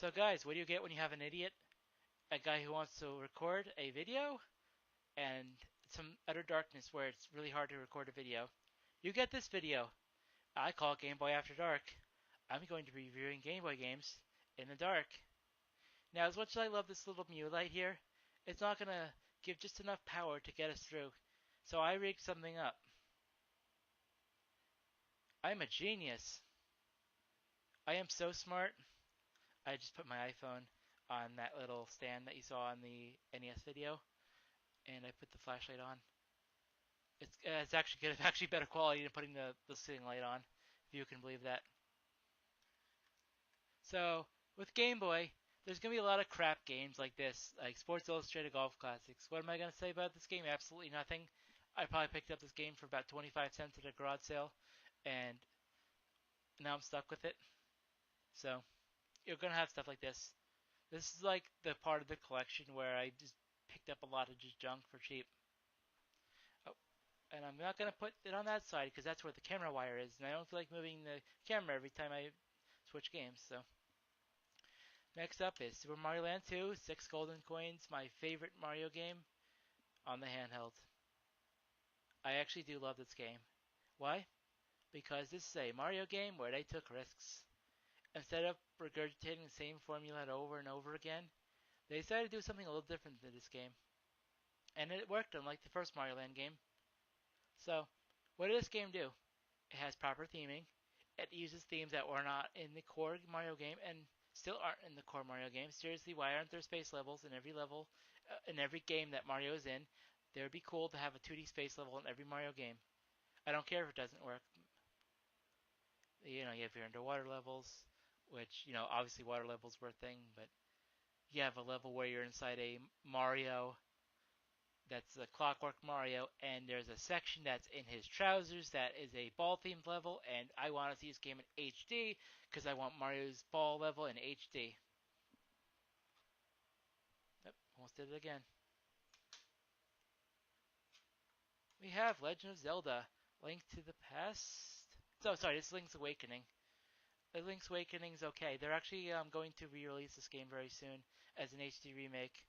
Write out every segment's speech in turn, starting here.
So guys, what do you get when you have an idiot? A guy who wants to record a video and some utter darkness where it's really hard to record a video. You get this video. I call it Game Boy After Dark. I'm going to be reviewing Game Boy games in the dark. Now, as much as I love this little Mew light here, it's not going to give just enough power to get us through. So I rigged something up. I'm a genius. I am so smart. I just put my iPhone on that little stand that you saw in the NES video, and I put the flashlight on. It's actually good, actually better quality than putting the ceiling light on, if you can believe that. So with Game Boy, there's gonna be a lot of crap games like this, like Sports Illustrated Golf Classics. What am I gonna say about this game? Absolutely nothing. I probably picked up this game for about 25 cents at a garage sale, and now I'm stuck with it. So you're gonna have stuff like this. This is like the part of the collection where I just picked up a lot of just junk for cheap. Oh, and I'm not gonna put it on that side because that's where the camera wire is, and I don't feel like moving the camera every time I switch games. So next up is Super Mario Land 2, 6 golden coins, my favorite Mario game on the handheld. I actually do love this game. Why? Because this is a Mario game where they took risks. Instead of regurgitating the same formula over and over again, they decided to do something a little different to this game. And it worked unlike the first Mario Land game. So, what did this game do? It has proper theming. It uses themes that were not in the core Mario game and still aren't in the core Mario game. Seriously, why aren't there space levels in every level, in every game that Mario is in? It would be cool to have a 2D space level in every Mario game. I don't care if it doesn't work. You know, you have your underwater levels, which, you know, obviously water levels were a thing, but you have a level where you're inside a Mario that's a Clockwork Mario, and there's a section that's in his trousers that is a ball themed level, and I want to see this game in HD because I want Mario's ball level in HD. Yep, almost did it again. We have Legend of Zelda: Link to the Past. So sorry, this is Link's Awakening. Link's Awakening's okay. They're actually going to re-release this game very soon as an HD remake.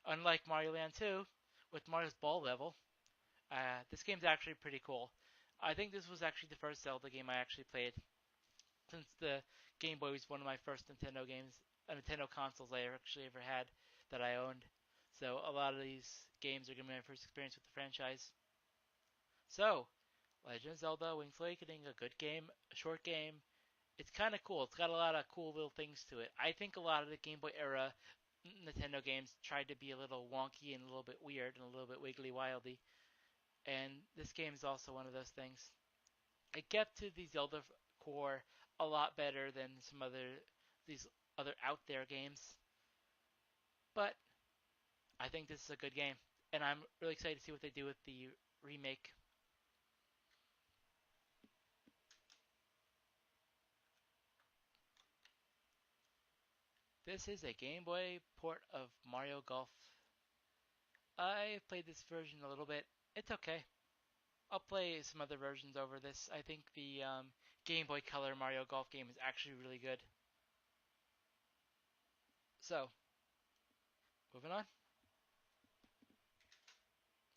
Unlike Mario Land 2, with Mario's ball level, this game's actually pretty cool. I think this was actually the first Zelda game I actually played, since the Game Boy was one of my first Nintendo games, Nintendo consoles I actually ever had that I owned. So a lot of these games are going to be my first experience with the franchise. So, Legend of Zelda: Link's Awakening, a good game, a short game. It's kind of cool. It's got a lot of cool little things to it. I think a lot of the Game Boy era Nintendo games tried to be a little wonky and a little bit weird and a little bit wiggly wildy, and this game is also one of those things. It kept to the Zelda core a lot better than some other these other out there games, but I think this is a good game, and I'm really excited to see what they do with the remake. This is a Game Boy port of Mario Golf. I played this version a little bit. It's okay. I'll play some other versions over this. I think the Game Boy Color Mario Golf game is actually really good. So, moving on.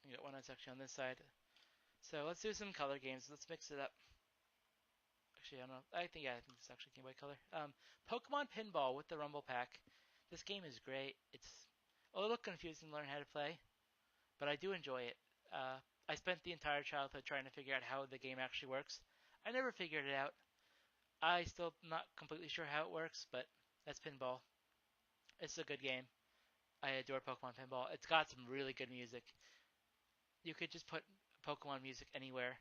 We got one section on this side. So let's do some color games. Let's mix it up. Actually, I don't know. I think it's actually Game Boy Color. Pokemon Pinball with the Rumble Pack. This game is great. It's a little confusing to learn how to play, but I do enjoy it. I spent the entire childhood trying to figure out how the game actually works. I never figured it out. I still not completely sure how it works, but that's pinball. It's a good game. I adore Pokemon Pinball. It's got some really good music. You could just put Pokemon music anywhere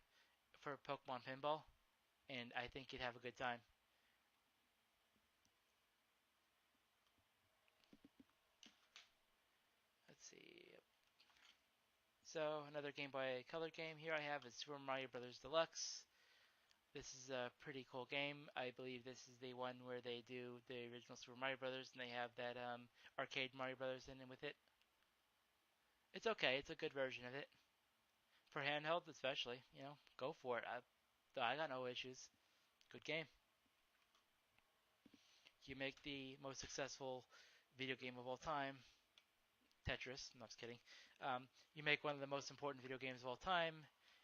for Pokemon Pinball, and I think you'd have a good time. Let's see. So another Game Boy Color game here I have is Super Mario Bros. Deluxe. This is a pretty cool game. I believe this is the one where they do the original Super Mario Brothers, and they have that arcade Mario Brothers in with it. It's okay. It's a good version of it for handheld, especially. You know, go for it. I got no issues. Good game. You make the most successful video game of all time, Tetris. No, I'm just kidding. You make one of the most important video games of all time.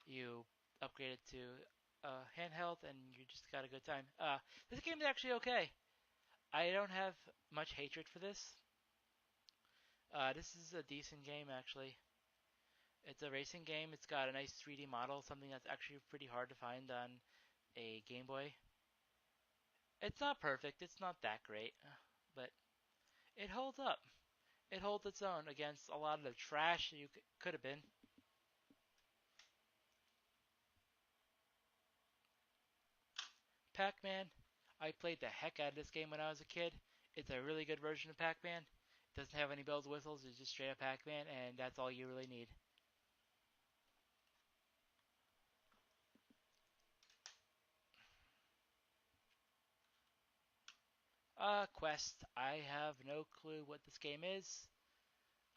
You upgrade it to handheld, and you just got a good time. This game is actually okay. I don't have much hatred for this. This is a decent game, actually. It's a racing game. It's got a nice 3D model, something that's actually pretty hard to find on a Game Boy. It's not perfect. It's not that great, but it holds up. It holds its own against a lot of the trash you could have been. Pac-Man. I played the heck out of this game when I was a kid. It's a really good version of Pac-Man. It doesn't have any bells and whistles. It's just straight up Pac-Man, and that's all you really need. Quest. I have no clue what this game is.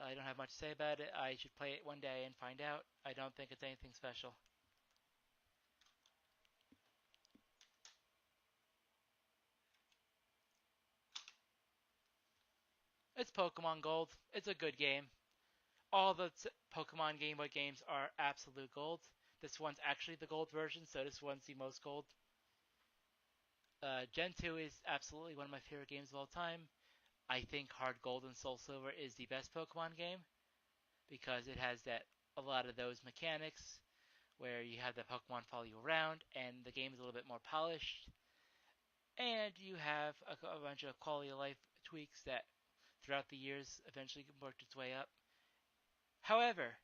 I don't have much to say about it. I should play it one day and find out. I don't think it's anything special. It's Pokemon Gold. It's a good game. All the Pokemon Game Boy games are absolute gold. This one's actually the gold version, so this one's the most gold. Gen 2 is absolutely one of my favorite games of all time. I think Hard Gold and Soul Silver is the best Pokemon game because it has that a lot of those mechanics where you have the Pokemon follow you around and the game is a little bit more polished and you have a bunch of quality of life tweaks that throughout the years eventually worked its way up. However,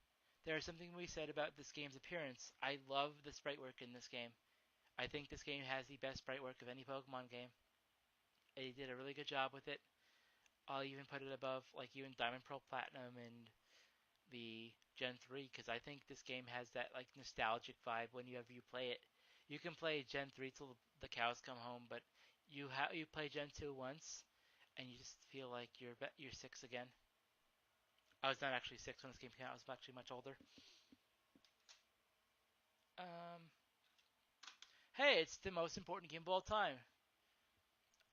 there is something we said about this game's appearance. I love the sprite work in this game. I think this game has the best sprite work of any Pokemon game. They did a really good job with it. I'll even put it above like even Diamond Pearl Platinum and the Gen 3 because I think this game has that like nostalgic vibe whenever you play it. You can play Gen 3 till the cows come home, but you play Gen 2 once and you just feel like you're 6 again. I was not actually 6 when this game came out. I was actually much older. Um, hey, it's the most important game of all time.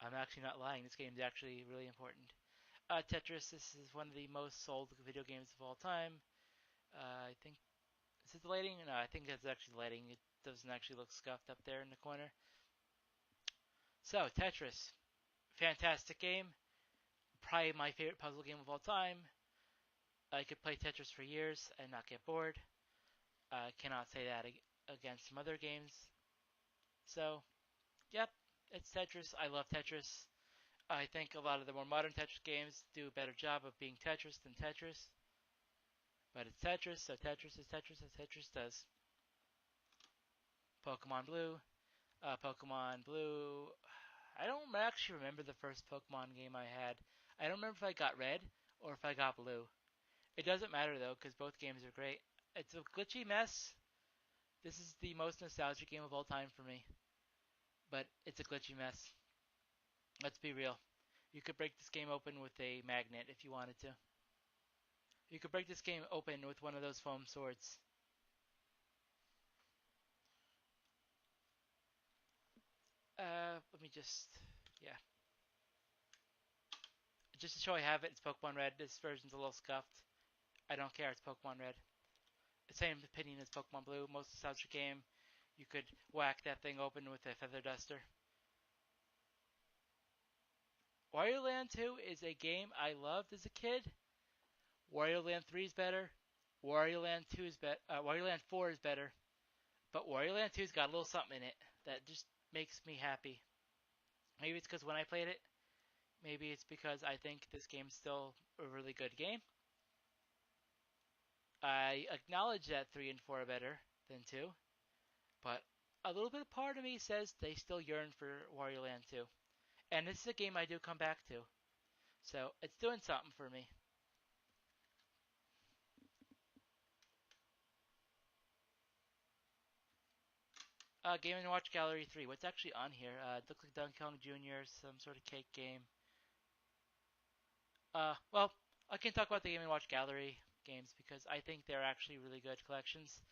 I'm actually not lying. This game is actually really important. Tetris. This is one of the most sold video games of all time. I think is it the lighting? No, I think that's actually the lighting. It doesn't actually look scuffed up there in the corner. So Tetris, fantastic game. Probably my favorite puzzle game of all time. I could play Tetris for years and not get bored. I cannot say that against some other games. So, yep, it's Tetris. I love Tetris. I think a lot of the more modern Tetris games do a better job of being Tetris than Tetris. But it's Tetris, so Tetris is Tetris as Tetris does. Pokemon Blue. Pokemon Blue. I don't actually remember the first Pokemon game I had. I don't remember if I got Red or if I got Blue. It doesn't matter though, because both games are great. It's a glitchy mess. This is the most nostalgic game of all time for me. But it's a glitchy mess. Let's be real. You could break this game open with a magnet if you wanted to. You could break this game open with one of those foam swords. Let me just, yeah. Just to show I have it, it's Pokemon Red. This version's a little scuffed. I don't care, it's Pokemon Red. Same opinion as Pokemon Blue. Most nostalgic game. You could whack that thing open with a feather duster. Wario Land 2 is a game I loved as a kid. Wario Land 3 is better. Wario Land 2 is better. Wario Land 4 is better. But Wario Land 2's got a little something in it that just makes me happy. Maybe it's because when I played it, maybe it's because I think this game's still a really good game. I acknowledge that 3 and 4 are better than 2, but a little bit part of me says they still yearn for Wario Land 2. And this is a game I do come back to. So it's doing something for me. Game & Watch Gallery 3. What's actually on here? It looks like Donkey Kong Jr., some sort of cake game. Well, I can talk about the Game & Watch Gallery games because I think they're actually really good collections.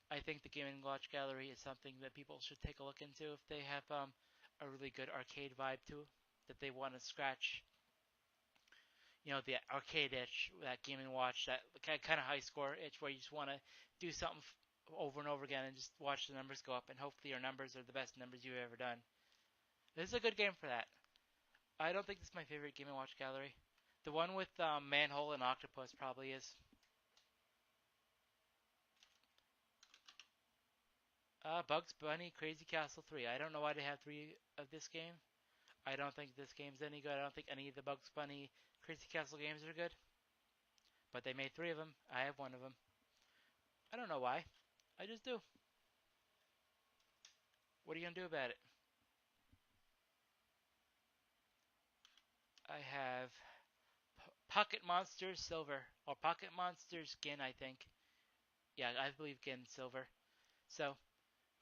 I think the Game & Watch Gallery is something that people should take a look into if they have a really good arcade vibe to that they want to scratch, the arcade itch, that Game and Watch, that kind of high score itch where you just want to do something over and over again and just watch the numbers go up, and hopefully your numbers are the best numbers you've ever done. This is a good game for that. I don't think this is my favorite Game and Watch gallery. The one with Manhole and Octopus probably is. Bugs Bunny Crazy Castle 3. I don't know why they have 3 of this game. I don't think this game's any good. I don't think any of the Bugs Bunny Crazy Castle games are good. But they made 3 of them. I have 1 of them. I don't know why. I just do. What are you going to do about it? I have Pocket Monsters Silver. Or Pocket Monsters Gin, I think. Yeah, I believe Gin Silver. So,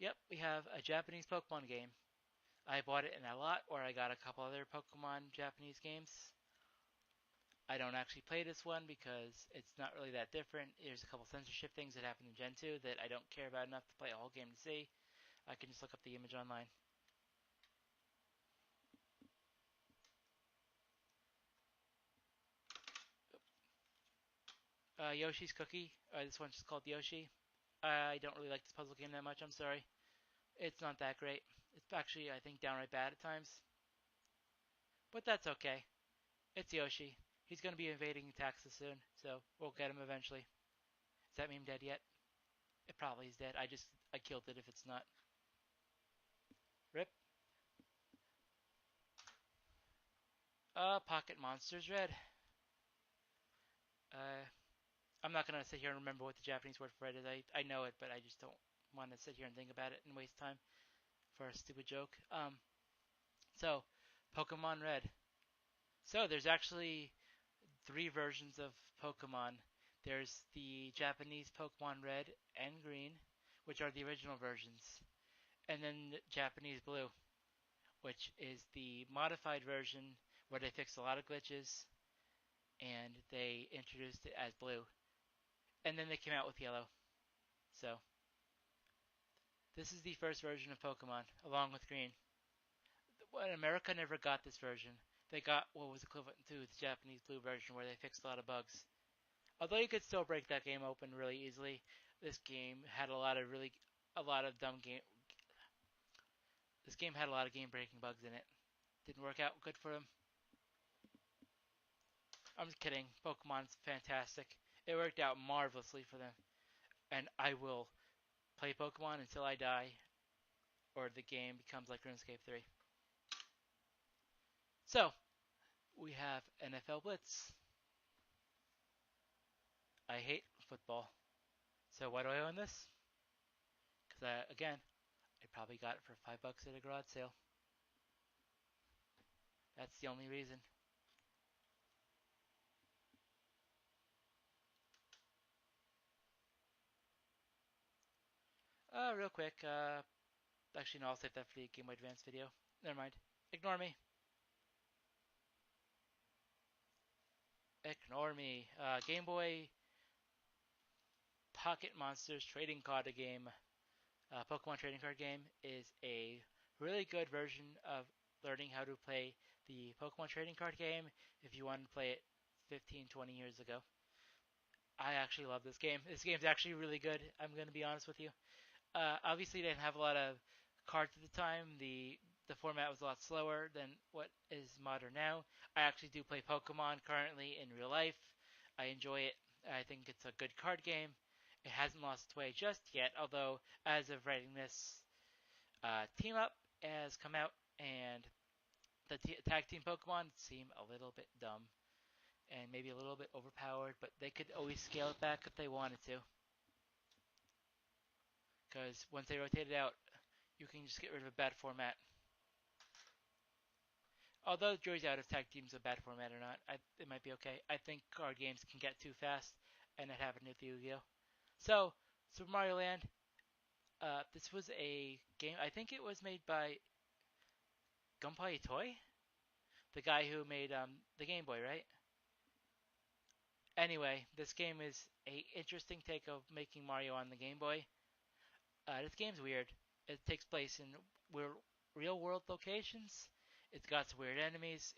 yep, we have a Japanese Pokemon game. I bought it in a lot, or I got a couple other Pokemon Japanese games. I don't actually play this one because it's not really that different. There's a couple censorship things that happen in Gen 2 that I don't care about enough to play a whole game to see. I can just look up the image online. Yoshi's Cookie. This one's just called Yoshi. I don't really like this puzzle game that much, I'm sorry. It's not that great. It's actually, I think, downright bad at times. But that's okay. It's Yoshi. He's going to be invading Texas soon, so we'll get him eventually. Is that meme dead yet? It probably is dead. I killed it if it's not. Rip. Pocket Monsters Red. Uh, I'm not gonna sit here and remember what the Japanese word for red is. I know it, but I just don't want to sit here and think about it and waste time for a stupid joke. So Pokemon Red. So there's actually 3 versions of Pokemon. There's the Japanese Pokemon Red and Green, which are the original versions, and then the Japanese Blue, which is the modified version where they fixed a lot of glitches and they introduced it as blue. And then they came out with yellow. So, this is the first version of Pokemon, along with green. America never got this version. They got what was equivalent to the Japanese blue version, where they fixed a lot of bugs. Although you could still break that game open really easily, this game had a lot of dumb game. This game had a lot of game-breaking bugs in it. Didn't work out good for them. I'm just kidding. Pokemon's fantastic. It worked out marvelously for them. And I will play Pokemon until I die, or the game becomes like RuneScape 3. So, we have NFL Blitz. I hate football. So why do I own this? Because again, I probably got it for $5 at a garage sale. That's the only reason. Real quick. Actually, no, I'll save that for the Game Boy Advance video. Never mind. Ignore me. Ignore me. Game Boy Pocket Monsters trading card game. Pokemon trading card game is a really good version of learning how to play the Pokemon trading card game if you wanted to play it 15, 20 years ago. I actually love this game. This game's actually really good. I'm going to be honest with you. Obviously, they didn't have a lot of cards at the time. The format was a lot slower than what is modern now. I actually do play Pokemon currently in real life. I enjoy it. I think it's a good card game. It hasn't lost its way just yet, although as of writing this, Team Up has come out, and the tag team Pokemon seem a little bit dumb and maybe a little bit overpowered, but they could always scale it back if they wanted to. Because once they rotate it out, you can just get rid of a bad format. Although the jury's out if tag team's a bad format or not, it might be okay. I think card games can get too fast, and that happened with Yu-Gi-Oh! So, Super Mario Land, this was a game, I think it was made by Gunpei Toy? The guy who made the Game Boy, right? Anyway, this game is a interesting take of making Mario on the Game Boy. This game's weird. It takes place in real world locations. It's got some weird enemies.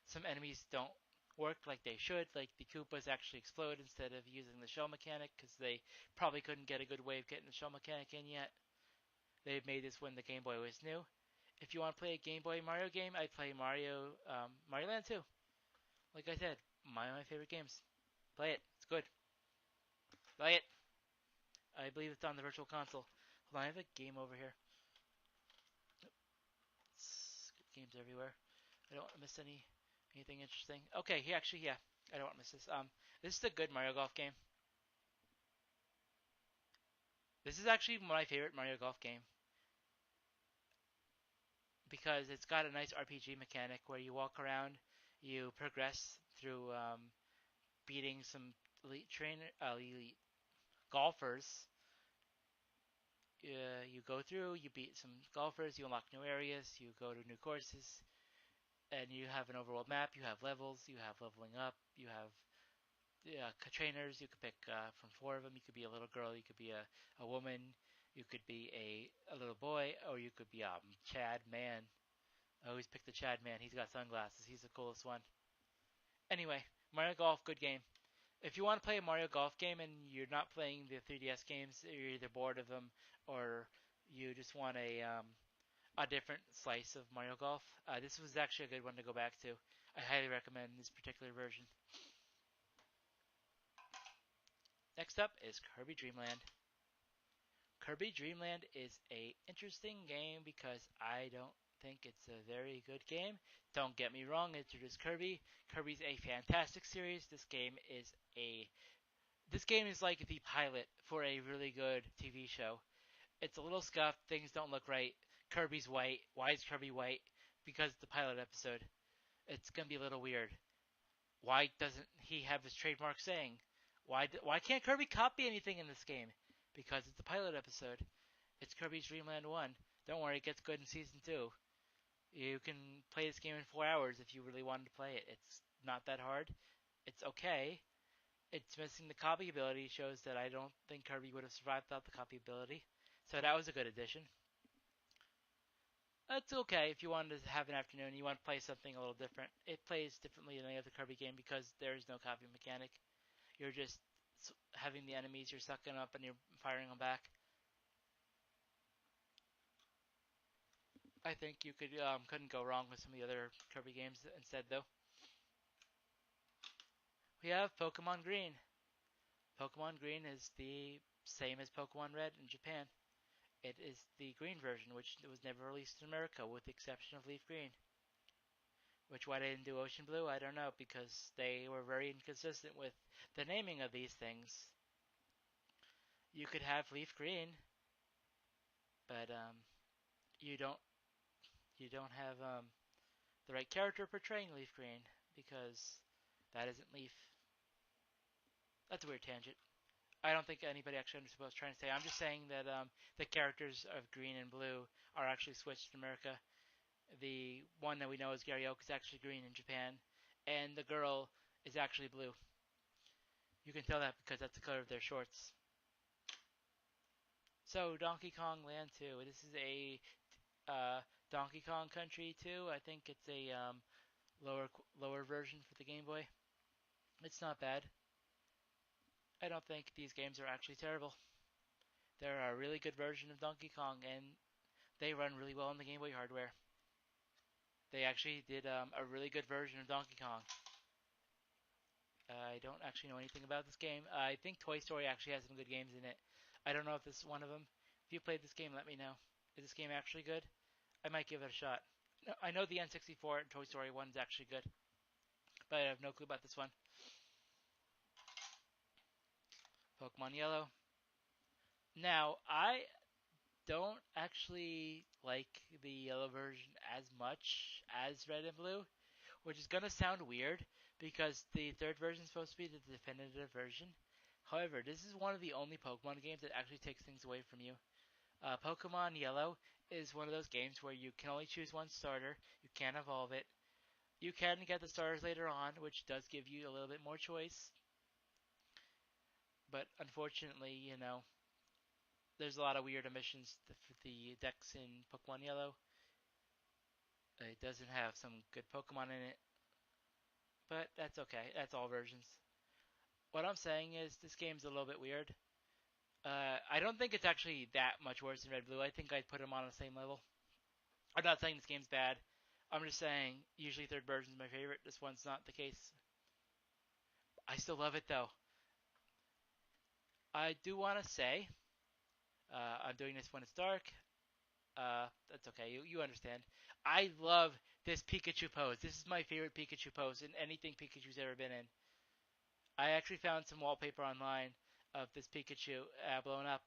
Some enemies don't work like they should. Like the Koopas actually explode instead of using the shell mechanic because they probably couldn't get a good way of getting the shell mechanic in yet. They made this when the Game Boy was new. If you want to play a Game Boy Mario game, I'd play Mario Land 2. Like I said, my favorite games. Play it. It's good. Play it. I believe it's on the Virtual Console. Hold on, I have a game over here. Games everywhere. I don't want to miss anything interesting. Okay, yeah, I don't want to miss this. This is a good Mario Golf game. This is actually my favorite Mario Golf game because it's got a nice RPG mechanic where you walk around, you progress through beating some elite golfers. You go through, you beat some golfers, you unlock new areas, you go to new courses, and you have an overworld map. You have levels, you have leveling up, you have trainers. You could pick from four of them. You could be a little girl, you could be a woman, you could be a little boy, or you could be Chad Man. I always pick the Chad Man. He's got sunglasses. He's the coolest one. Anyway, Mario Golf, good game. If you want to play a Mario Golf game and you're not playing the 3DS games, you're either bored of them or you just want a different slice of Mario Golf, this was actually a good one to go back to. I highly recommend this particular version. Next up is Kirby Dream Land. Kirby Dream Land is a interesting game because I don't think it's a very good game. Don't get me wrong, it's just Kirby. Kirby's a fantastic series. This game is like the pilot for a really good TV show. It's a little scuffed, things don't look right. Kirby's white. Why is Kirby white? Because it's the pilot episode. It's gonna be a little weird. Why doesn't he have his trademark saying? Why can't Kirby copy anything in this game? Because it's a pilot episode. It's Kirby's Dream Land 1. Don't worry, it gets good in Season 2. You can play this game in 4 hours if you really wanted to play it. It's not that hard. It's okay. It's missing the copy ability. Shows that I don't think Kirby would have survived without the copy ability. So that was a good addition. It's okay if you wanted to have an afternoon and you want to play something a little different. It plays differently than any other Kirby game because there is no copy mechanic. You're just having the enemies, you're sucking up and you're firing them back. I think you couldn't go wrong with some of the other Kirby games instead though. We have Pokemon Green. Pokemon Green is the same as Pokemon Red in Japan. It is the green version, which was never released in America, with the exception of Leaf Green. Which why they didn't do Ocean Blue, I don't know, because they were very inconsistent with the naming of these things. You could have Leaf Green, but you don't have the right character portraying Leaf Green because that isn't Leaf. That's a weird tangent. I don't think anybody actually understood what I was trying to say. I'm just saying that the characters of Green and Blue are actually switched in America. The one that we know as Gary Oak is actually green in Japan, and the girl is actually blue. You can tell that because that's the color of their shorts. So, Donkey Kong Land 2. This is a Donkey Kong Country 2. I think it's a lower version for the Game Boy. It's not bad. I don't think these games are actually terrible. They're a really good version of Donkey Kong, and they run really well on the Game Boy hardware. They actually did a really good version of Donkey Kong. I don't actually know anything about this game. I think Toy Story actually has some good games in it. I don't know if this is one of them. If you played this game, let me know. Is this game actually good? I might give it a shot. No, I know the N64 and Toy Story 1 is actually good, but I have no clue about this one. Pokemon Yellow. Now, I don't actually like the yellow version as much as Red and Blue, which is going to sound weird because the third version is supposed to be the definitive version. However, this is one of the only Pokemon games that actually takes things away from you. Pokemon Yellow is one of those games where you can only choose one starter, you can't evolve it. You can get the starters later on, which does give you a little bit more choice. But unfortunately, there's a lot of weird omissions for the decks in Pokemon Yellow. It doesn't have some good Pokemon in it, but that's okay. That's all versions. What I'm saying is this game's a little bit weird. I don't think it's actually that much worse than Red Blue. I think I'd put them on the same level. I'm not saying this game's bad. I'm just saying usually third version's my favorite. This one's not the case. I still love it though. I do want to say I'm doing this when it's dark. That's okay. You understand. I love this Pikachu pose. This is my favorite Pikachu pose in anything Pikachu's ever been in. I actually found some wallpaper online of this Pikachu blown up,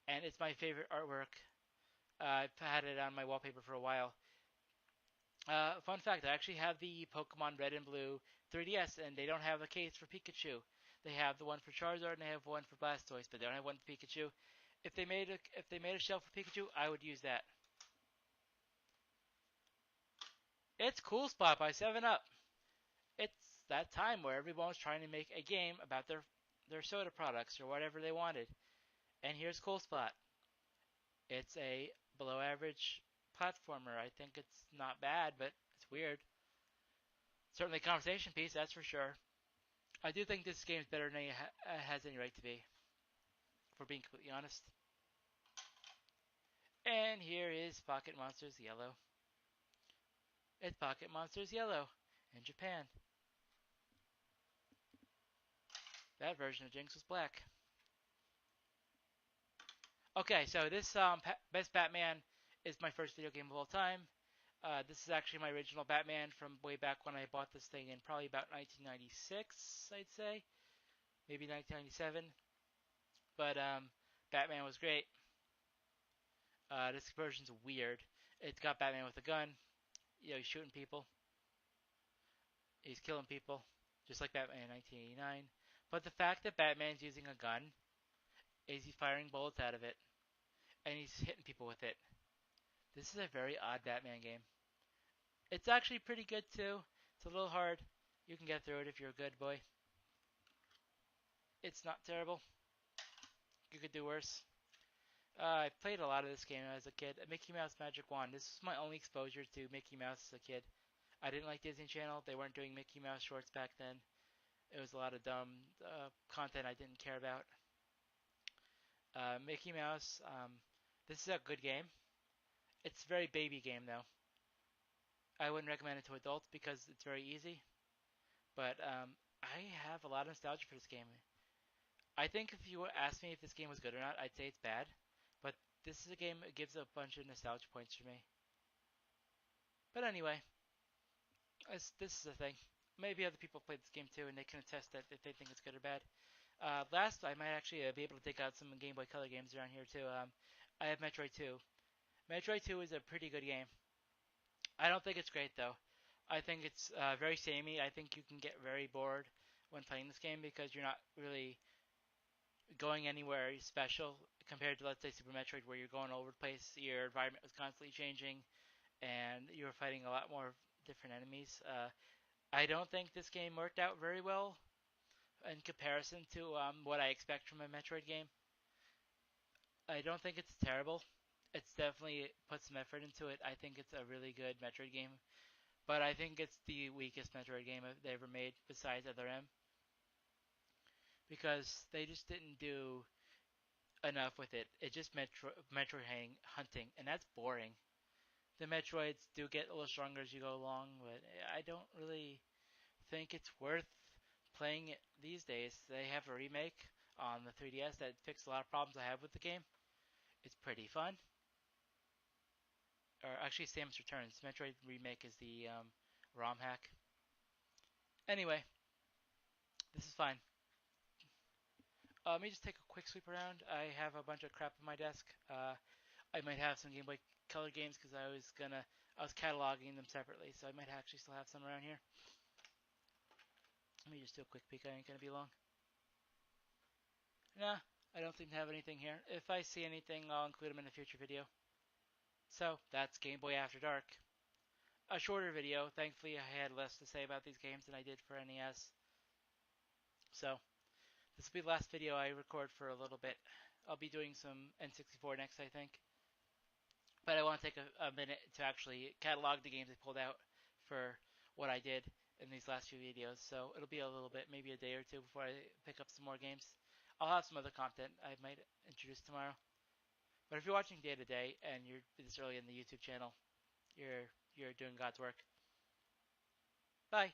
and it's my favorite artwork. I've had it on my wallpaper for a while. Fun fact: I actually have the Pokemon Red and Blue 3DS, and they don't have a case for Pikachu. They have the one for Charizard, and they have one for Blastoise, but they don't have one for Pikachu. If they made a shelf for Pikachu, I would use that. It's Cool Spot by 7-Up. It's that time where everyone was trying to make a game about their soda products or whatever they wanted. And here's Cool Spot. It's a below average platformer. I think it's not bad, but it's weird. Certainly a conversation piece, that's for sure. I do think this game is better than it has any right to be, for being completely honest. And here is Pocket Monsters Yellow. It's Pocket Monsters Yellow in Japan. That version of Jinx was black. Okay, so this Best Batman is my first video game of all time. This is actually my original Batman from way back when I bought this thing in probably about 1996, I'd say. Maybe 1997. But Batman was great. This version's weird. It's got Batman with a gun. He's shooting people. He's killing people, just like Batman in 1989. But the fact that Batman's using a gun is he's firing bullets out of it, and he's hitting people with it. This is a very odd Batman game. It's actually pretty good too. It's a little hard. You can get through it if you're a good boy. It's not terrible. You could do worse. I played a lot of this game as a kid. Mickey Mouse Magic Wand. This was my only exposure to Mickey Mouse as a kid. I didn't like Disney Channel. They weren't doing Mickey Mouse shorts back then. It was a lot of dumb content I didn't care about. Mickey Mouse. This is a good game. It's a very baby game though. I wouldn't recommend it to adults because it's very easy. But I have a lot of nostalgia for this game. I think if you asked me if this game was good or not, I'd say it's bad. But this is a game that gives a bunch of nostalgia points for me. But anyway, this is the thing. Maybe other people played this game too, and they can attest that if they think it's good or bad. Last, I might actually be able to take out some Game Boy Color games around here too. I have Metroid 2. Metroid 2 is a pretty good game. I don't think it's great though. I think it's very samey. I think you can get very bored when playing this game because you're not really going anywhere special compared to, let's say, Super Metroid, where you're going all over the place. Your environment was constantly changing, and you were fighting a lot more different enemies. I don't think this game worked out very well in comparison to what I expect from a Metroid game. I don't think it's terrible. It's definitely put some effort into it. I think it's a really good Metroid game, but I think it's the weakest Metroid game they ever made besides Other M because they just didn't do enough with it. It's just Metroid hunting, and that's boring. The Metroids do get a little stronger as you go along, but I don't really think it's worth playing it these days. They have a remake on the 3DS that fixed a lot of problems I have with the game. It's pretty fun. Or actually, Samus Returns. Metroid remake is the ROM hack. Anyway, this is fine. Let me just take a quick sweep around. I have a bunch of crap on my desk. I might have some Game Boy Color games because I was cataloging them separately, so I might actually still have some around here. Let me just do a quick peek. I ain't gonna be long. Nah, I don't seem to have anything here. If I see anything, I'll include them in a future video. So that's Game Boy After Dark. A shorter video. Thankfully, I had less to say about these games than I did for NES. So this will be the last video I record for a little bit. I'll be doing some N64 next, I think. but I want to take a minute to actually catalog the games I pulled out for what I did in these last few videos. So it'll be a little bit, maybe a day or two before I pick up some more games. I'll have some other content I might introduce tomorrow. But if you're watching day to day and you're this early in the YouTube channel, you're doing God's work. Bye.